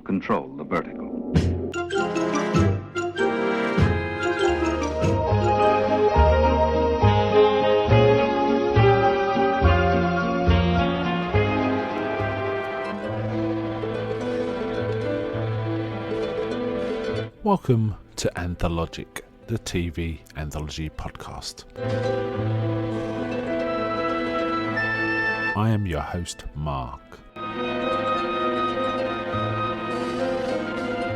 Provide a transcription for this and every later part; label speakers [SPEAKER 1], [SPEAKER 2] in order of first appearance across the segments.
[SPEAKER 1] control the vertical.
[SPEAKER 2] Welcome to Anthologic, the TV anthology podcast. I am your host, Mark.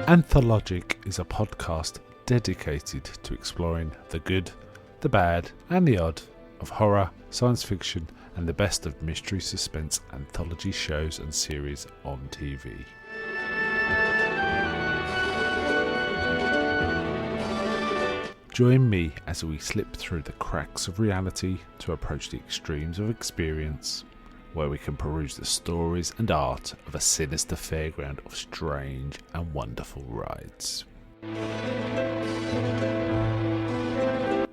[SPEAKER 2] Anthologic is a podcast dedicated to exploring the good, the bad, and the odd of horror, science fiction, and the best of mystery suspense anthology shows and series on TV. Join me as we slip through the cracks of reality to approach the extremes of experience, where we can peruse the stories and art of a sinister fairground of strange and wonderful rides.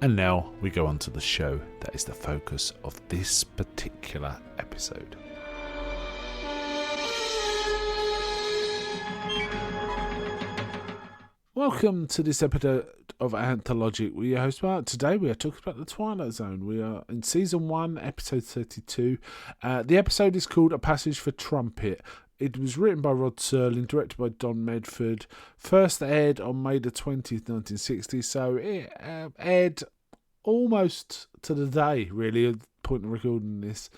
[SPEAKER 2] And now we go on to the show that is the focus of this particular episode. Welcome to this episode of Anthologic. We are host Mark. Today we are talking about the Twilight Zone. We are in season 1, episode 32. The episode is called A Passage for Trumpet. It was written by Rod Serling, directed by Don Medford. First aired on May the 20th, 1960. So it aired almost to the day, really, at the point of recording this,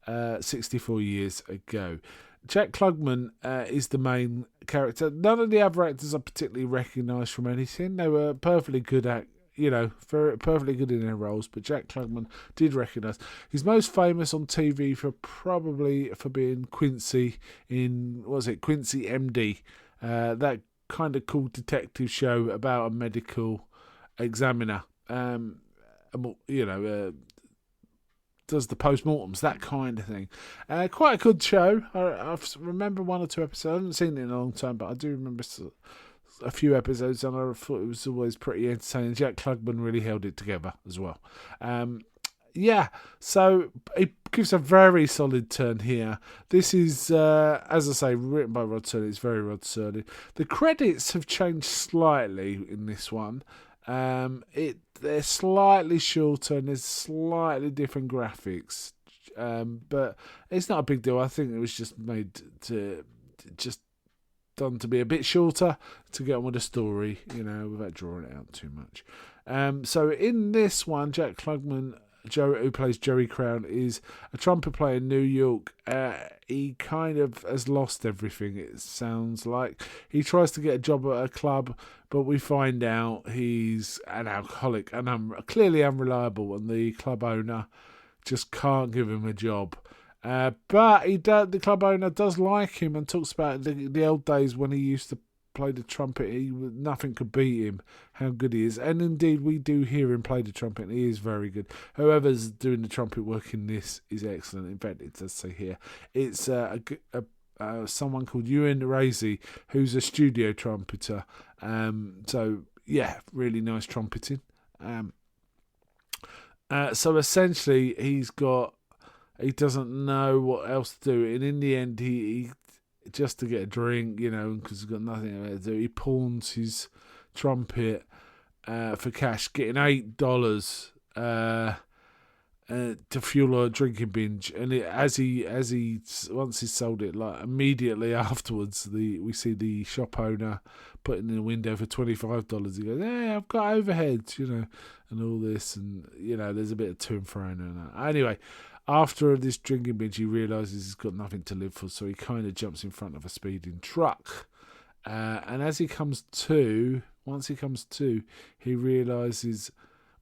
[SPEAKER 2] 64 years ago. Jack Klugman is the main character. None of the other actors are particularly recognised from anything. They were perfectly good at, perfectly good in their roles, but Jack Klugman did recognise. He's most famous on TV for being Quincy in, Quincy MD, that kind of cool detective show about a medical examiner, does the postmortems, that kind of thing. Quite a good show. I remember 1 or 2 episodes. I haven't seen it in a long time, but I do remember a few episodes, and I thought it was always pretty entertaining. Jack Klugman really held it together as well. So it gives a very solid turn here. This is, as I say, written by Rod Serling. It's very Rod Serling. The credits have changed slightly in this one. They're slightly shorter and there's slightly different graphics, but it's not a big deal. I think it was just done to be a bit shorter to get on with the story, without drawing it out too much. So in this one, Jack Klugman, who plays Joey Crown, is a trumpet player in New York. He kind of has lost everything, it sounds like. He tries to get a job at a club, but we find out he's an alcoholic and clearly unreliable, and the club owner just can't give him a job. But the club owner does like him and talks about the old days when he used to play the trumpet. Nothing could beat him, how good he is. And indeed, we do hear him play the trumpet, and he is very good. Whoever's doing the trumpet work in this is excellent. In fact, it does say here, it's someone called Ewan Razy, who's a studio trumpeter. Really nice trumpeting. So essentially, he doesn't know what else to do, and in the end, he just to get a drink, because he's got nothing to do, he pawns his trumpet for cash, getting $8 to fuel a drinking binge. And once he's sold it, like immediately afterwards, we see the shop owner putting in a window for $25. He goes, "Hey, I've got overheads," and all this, and there's a bit of to and fro and that. Anyway, after this drinking binge, he realises he's got nothing to live for, so he kind of jumps in front of a speeding truck. And once he comes to, he realises,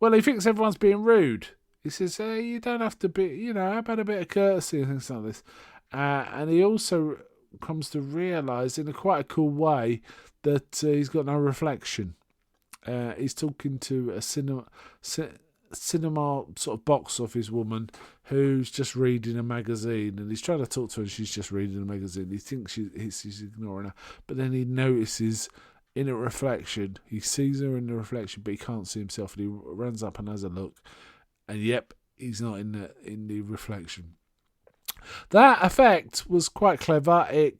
[SPEAKER 2] he thinks everyone's being rude. He says, "Hey, you don't have to be, how about a bit of courtesy and things like this." And he also comes to realise, in quite a cool way, that he's got no reflection. He's talking to a cinema sort of box office woman who's just reading a magazine, and he's trying to talk to her and she's just reading a magazine. He thinks he's ignoring her, but then he notices in a reflection, he sees her in the reflection, but he can't see himself, and he runs up and has a look, and yep, he's not in the reflection. That effect was quite clever. It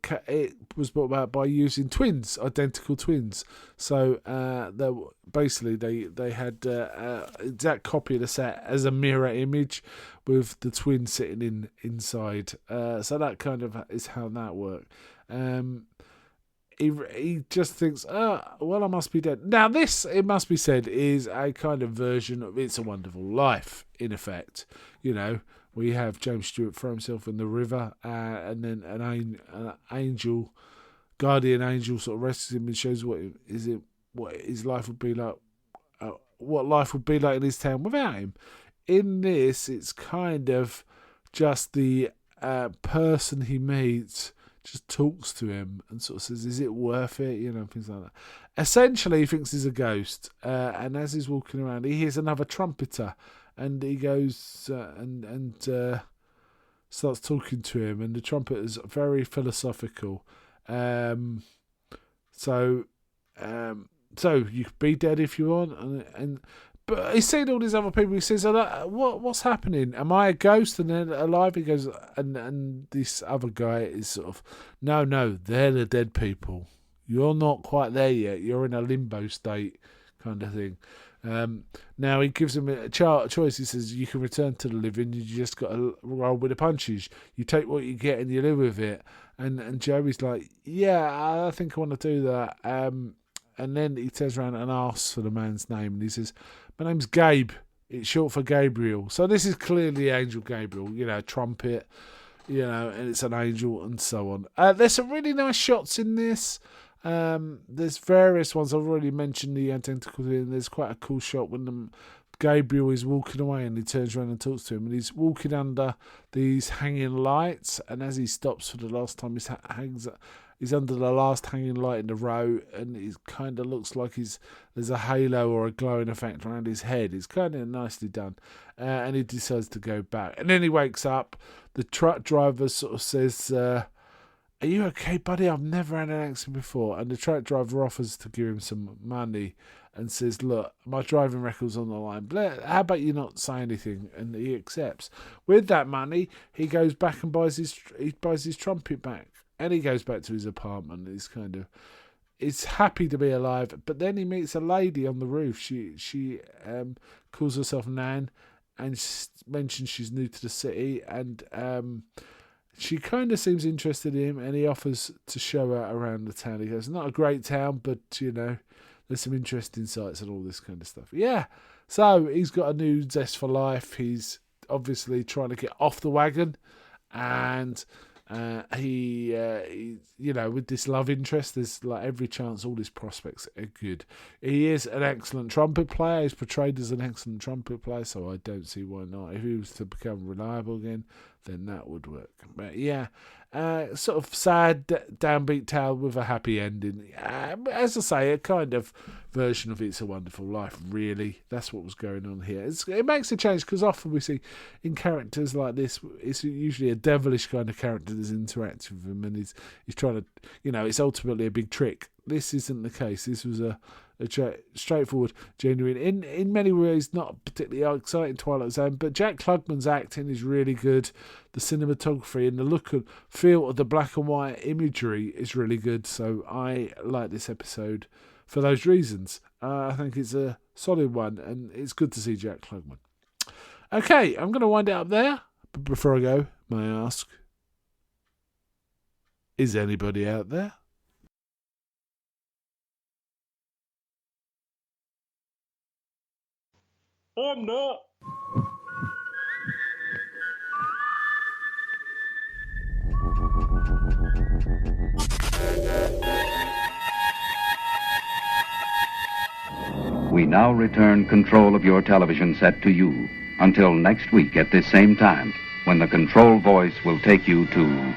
[SPEAKER 2] was brought about by using twins, identical twins. So they had exact copy of the set as a mirror image, with the twin sitting inside. So that kind of is how that worked. He just thinks, well, I must be dead. Now this, it must be said, is a kind of version of It's a Wonderful Life, in effect. You know, we have James Stewart throw himself in the river, and then an angel, guardian angel, sort of rescues him and shows what his life would be like, what life would be like in his town without him. In this, it's kind of just the person he meets just talks to him and sort of says, is it worth it? You know, things like that. Essentially, he thinks he's a ghost. And as he's walking around, he hears another trumpeter. And he goes and starts talking to him. And the trumpeter's very philosophical. So you could be dead if you want. But he's seen all these other people. He says, what's happening? Am I a ghost and then alive? He goes, and this other guy is sort of, no, they're the dead people. You're not quite there yet. You're in a limbo state kind of thing. Now he gives him a choice. He says, you can return to the living. You just got to roll with the punches. You take what you get and you live with it. And Joey's like, yeah, I think I want to do that. And then he turns around and asks for the man's name. And he says, my name's Gabe. It's short for Gabriel. So this is clearly Angel Gabriel, trumpet, and it's an angel and so on. There's some really nice shots in this. There's various ones. I've already mentioned the identical thing. There's quite a cool shot when Gabriel is walking away and he turns around and talks to him. And he's walking under these hanging lights. And as he stops for the last time, he's under the last hanging light in the row, and it kind of looks like there's a halo or a glowing effect around his head. It's kind of nicely done. And he decides to go back. And then he wakes up. The truck driver sort of says, are you okay, buddy? I've never had an accident before. And the truck driver offers to give him some money and says, look, my driving record's on the line. How about you not say anything? And he accepts. With that money, he goes back and buys his trumpet back. And he goes back to his apartment. He's happy to be alive. But then he meets a lady on the roof. She calls herself Nan, and mentions she's new to the city. And she kind of seems interested in him, and he offers to show her around the town. He goes, not a great town, but, there's some interesting sights and all this kind of stuff. Yeah. So he's got a new zest for life. He's obviously trying to get off the wagon, and he with this love interest, there's like every chance all his prospects are good. He is an excellent trumpet player. He's portrayed as an excellent trumpet player, so I don't see why not. If he was to become reliable again, then that would work. But yeah, sort of sad, downbeat tale with a happy ending. As I say, a kind of version of It's a Wonderful Life, really. That's what was going on here. It makes a change, because often we see in characters like this, it's usually a devilish kind of character that's interacting with him, and he's trying to, it's ultimately a big trick. This isn't the case. This was a straightforward, genuine, in many ways not particularly exciting Twilight Zone, but Jack Klugman's acting is really good. The cinematography and the look and feel of the black and white imagery is really good, so I like this episode for those reasons. I think it's a solid one, and it's good to see Jack Klugman. Okay, I'm going to wind it up there, but before I go, may I ask, is anybody out there? I'm not.
[SPEAKER 1] We now return control of your television set to you until next week at this same time, when the control voice will take you to